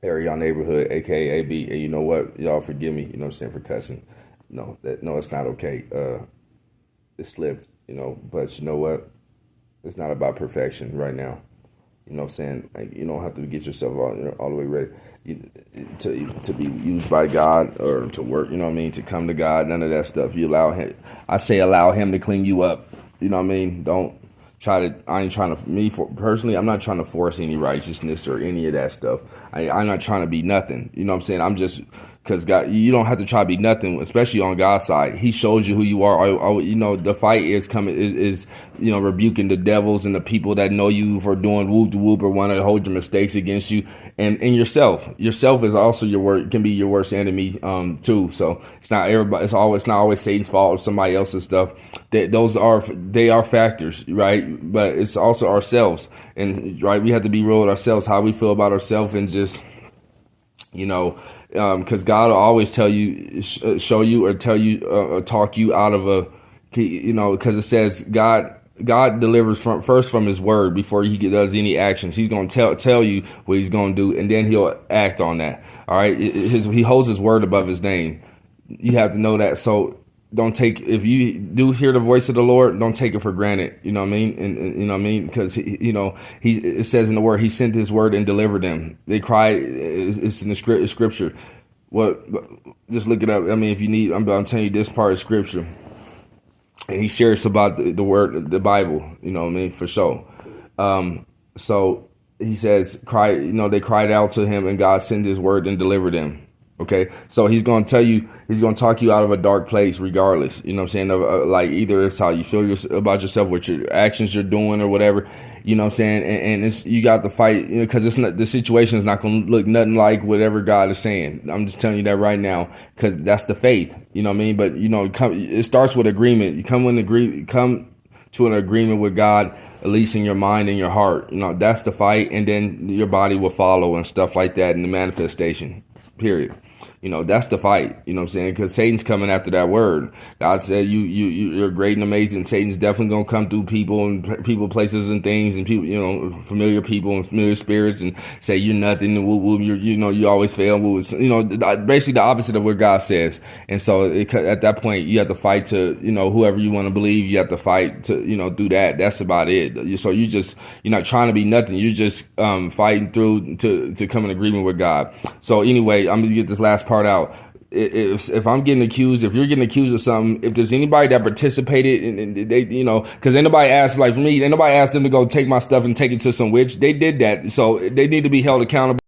area, neighborhood, aka AB. And you know what? Y'all forgive me, you know what I'm saying, for cussing. No, it's not okay. It slipped, but you know what? It's not about perfection right now. You know what I'm saying? Like, you don't have to get yourself all the way ready to be used by God or to work, you know what I mean, to come to God, none of that stuff. You allow him, I say allow him to clean you up. You know what I mean? Don't I ain't trying to, personally, I'm not trying to force any righteousness or any of that stuff. I'm not trying to be nothing. You know what I'm saying? I'm just, because God, you don't have to try to be nothing, especially on God's side. He shows you who you are. The fight is coming, is rebuking the devils and the people that know you for doing whoop de whoop or want to hold your mistakes against you. And yourself. Yourself is also can be your worst enemy too. So it's not everybody. It's not always Satan's fault or somebody else's stuff. They are factors, right? But it's also ourselves, and right, we have to be real with ourselves, how we feel about ourselves, and just because God will always tell you, show you, or tell you, or talk you out of because it says God delivers first from his word before he does any actions. He's going to tell you what he's going to do, and then he'll act on that. All right. He holds his word above his name. You have to know that. So don't if you do hear the voice of the Lord, don't take it for granted. You know what I mean? And you know what I mean? Because it says in the word, he sent his word and delivered them. They cried. It's in the scripture. Just look it up. I mean, if you need, I'm telling you this part of scripture. And he's serious about the word, the Bible, you know what I mean, for sure. So he says, they cried out to him, and God sent his word and delivered them. Okay. So he's going to tell you, he's going to talk you out of a dark place regardless. You know what I'm saying? Like either it's how you feel about yourself, what your actions you're doing or whatever. You know what I'm saying? And you got to fight, because it's not, the situation is not going to look nothing like whatever God is saying. I'm just telling you that right now, because that's the faith. You know what I mean? But it starts with agreement. You come to an agreement with God, at least in your mind and your heart. That's the fight, and then your body will follow and stuff like that in the manifestation. Period. That's the fight, you know what I'm saying? Because Satan's coming after that word. God said you're great and amazing. Satan's definitely going to come through people, places and things, and people, familiar people and familiar spirits, and say you're nothing, and you always fail. Basically the opposite of what God says. And so at that point, you have to fight to, whoever you want to believe, you have to fight to, do that. That's about it. So you're not trying to be nothing. You're just fighting through to come in agreement with God. So anyway, I'm going to get this last part out. If I'm getting accused, if you're getting accused of something, if there's anybody that participated and they, because ain't nobody asked, like for me, ain't nobody asked them to go take my stuff and take it to some witch. They did that. So they need to be held accountable.